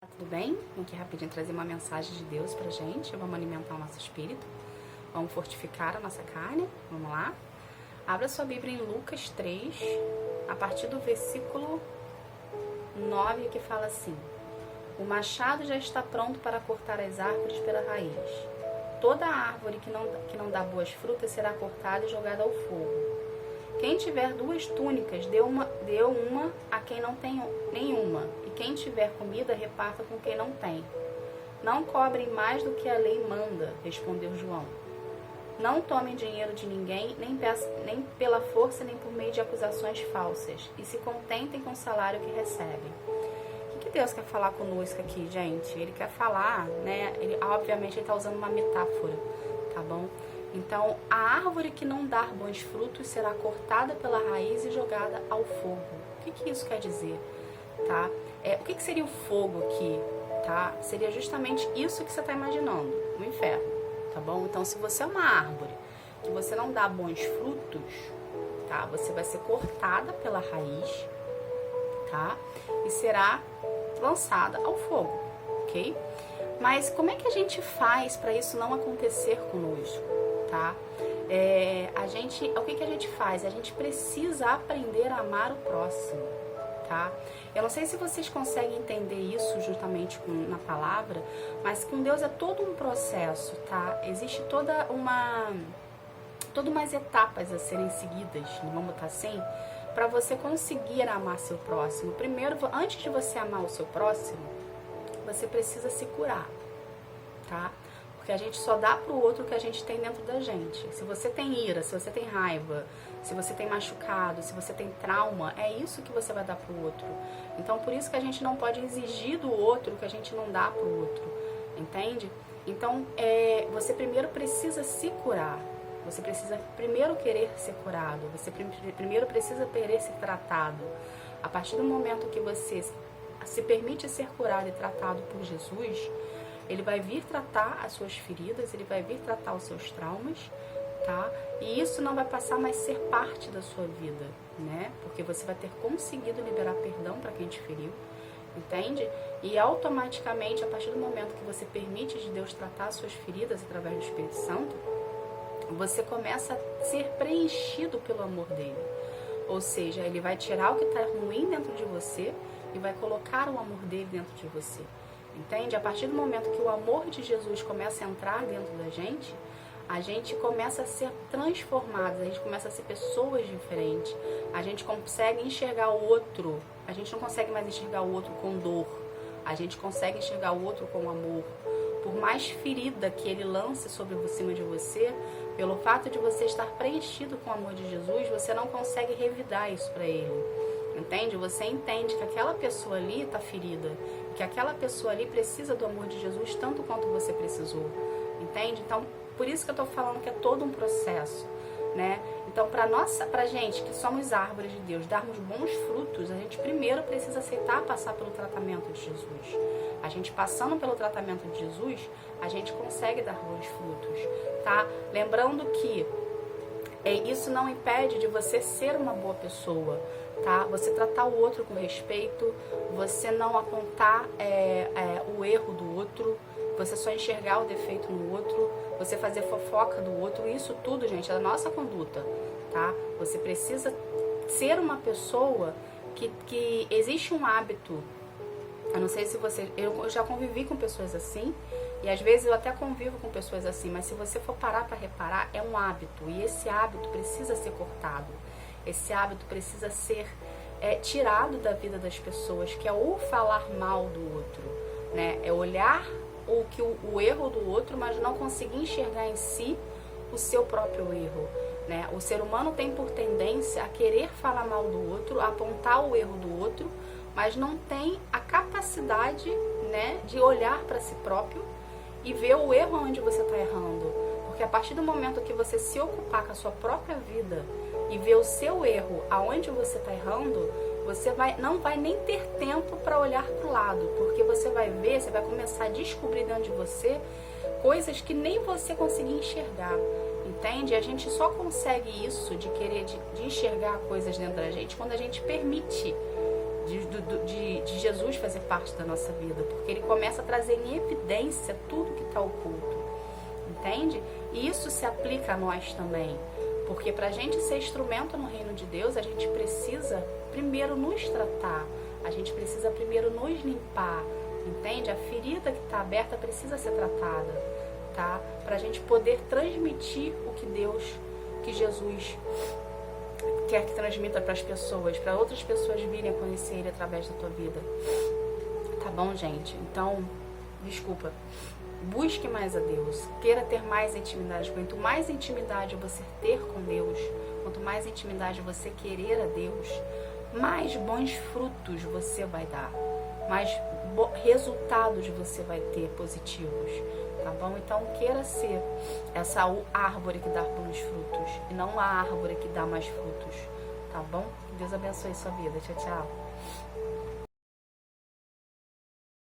Tudo bem? Vim aqui rapidinho trazer uma mensagem de Deus pra gente. Vamos alimentar o nosso espírito. Vamos fortificar a nossa carne. Vamos lá. Abra sua Bíblia em Lucas 3, a partir do versículo 9, que fala assim: O machado já está pronto para cortar as árvores pela raiz. Toda árvore que não dá boas frutas será cortada e jogada ao fogo. Quem tiver 2 túnicas, dê uma a quem não tem nenhuma. E quem tiver comida, reparta com quem não tem. Não cobrem mais do que a lei manda, respondeu João. Não tomem dinheiro de ninguém, nem pela força, nem por meio de acusações falsas. E se contentem com o salário que recebem. O que Deus quer falar conosco aqui, gente? Ele quer falar, né? Obviamente, ele está usando uma metáfora, tá bom? Então, a árvore que não dar bons frutos será cortada pela raiz e jogada ao fogo. O que isso quer dizer? Tá? O que seria o fogo aqui? Tá? Seria justamente isso que você está imaginando, o inferno. Tá bom? Então, se você é uma árvore que você não dá bons frutos, tá? Você vai ser cortada pela raiz, tá? E será lançada ao fogo, ok? Mas como é que a gente faz para isso não acontecer conosco? Tá? O que a gente faz? A gente precisa aprender a amar o próximo, tá? Eu não sei se vocês conseguem entender isso justamente na palavra, mas com Deus é todo um processo, tá? Existe todas umas etapas a serem seguidas, vamos botar assim, para você conseguir amar seu próximo. Primeiro, antes de você amar o seu próximo, você precisa se curar, tá? Porque a gente só dá pro outro o que a gente tem dentro da gente. Se você tem ira, se você tem raiva, se você tem machucado, se você tem trauma, é isso que você vai dar pro outro. Então, por isso que a gente não pode exigir do outro o que a gente não dá pro outro, entende? Então, você primeiro precisa se curar. Você precisa primeiro querer ser curado. Você primeiro precisa querer ser tratado. A partir do momento que você se permite ser curado e tratado por Jesus, Ele vai vir tratar as suas feridas, Ele vai vir tratar os seus traumas, tá? E isso não vai passar mais a ser parte da sua vida, né? Porque você vai ter conseguido liberar perdão para quem te feriu, entende? E automaticamente, a partir do momento que você permite de Deus tratar as suas feridas através do Espírito Santo, você começa a ser preenchido pelo amor dele. Ou seja, Ele vai tirar o que está ruim dentro de você e vai colocar o amor dele dentro de você. Entende? A partir do momento que o amor de Jesus começa a entrar dentro da gente, a gente começa a ser transformado, a gente começa a ser pessoas diferentes, a gente consegue enxergar o outro, a gente não consegue mais enxergar o outro com dor, a gente consegue enxergar o outro com amor. Por mais ferida que ele lance sobre cima de você, pelo fato de você estar preenchido com o amor de Jesus, você não consegue revidar isso para ele. Entende? Você entende que aquela pessoa ali está ferida, que aquela pessoa ali precisa do amor de Jesus tanto quanto você precisou. Entende? Então, por isso que eu estou falando que é todo um processo, né? Então, pra gente que somos árvores de Deus, darmos bons frutos, a gente primeiro precisa aceitar passar pelo tratamento de Jesus. A gente passando pelo tratamento de Jesus, a gente consegue dar bons frutos, tá? Lembrando que isso não impede de você ser uma boa pessoa, tá? Você tratar o outro com respeito, você não apontar o erro do outro, você só enxergar o defeito no outro, você fazer fofoca do outro, isso tudo, gente, é a nossa conduta, tá? Você precisa ser uma pessoa que existe um hábito. Eu não sei se eu já convivi com pessoas assim, e às vezes eu até convivo com pessoas assim, mas se você for parar para reparar, é um hábito, e esse hábito precisa ser cortado. Esse hábito precisa ser tirado da vida das pessoas, que é o falar mal do outro, né? É olhar o erro do outro, mas não conseguir enxergar em si o seu próprio erro, né? O ser humano tem por tendência a querer falar mal do outro, a apontar o erro do outro, mas não tem a capacidade, né, de olhar para si próprio e ver o erro onde você está errando. Porque a partir do momento que você se ocupar com a sua própria vida e ver o seu erro aonde você está errando, você não vai nem ter tempo para olhar para o lado, porque você vai começar a descobrir dentro de você coisas que nem você conseguia enxergar, entende? A gente só consegue isso de querer de enxergar coisas dentro da gente quando a gente permite de Jesus fazer parte da nossa vida, porque ele começa a trazer em evidência tudo que está oculto, entende? E isso se aplica a nós também, porque para a gente ser instrumento no reino de Deus, a gente precisa primeiro nos tratar, a gente precisa primeiro nos limpar, entende? A ferida que está aberta precisa ser tratada, tá? Para a gente poder transmitir o que Jesus quer que transmita para as pessoas, para outras pessoas virem a conhecer Ele através da tua vida. Tá bom, gente? Então, desculpa. Busque mais a Deus. Queira ter mais intimidade. Quanto mais intimidade você ter com Deus, quanto mais intimidade você querer a Deus, mais bons frutos você vai dar. Mais resultados você vai ter positivos. Tá bom? Então, queira ser essa árvore que dá bons frutos e não a árvore que dá mais frutos. Tá bom? Que Deus abençoe sua vida. Tchau, tchau.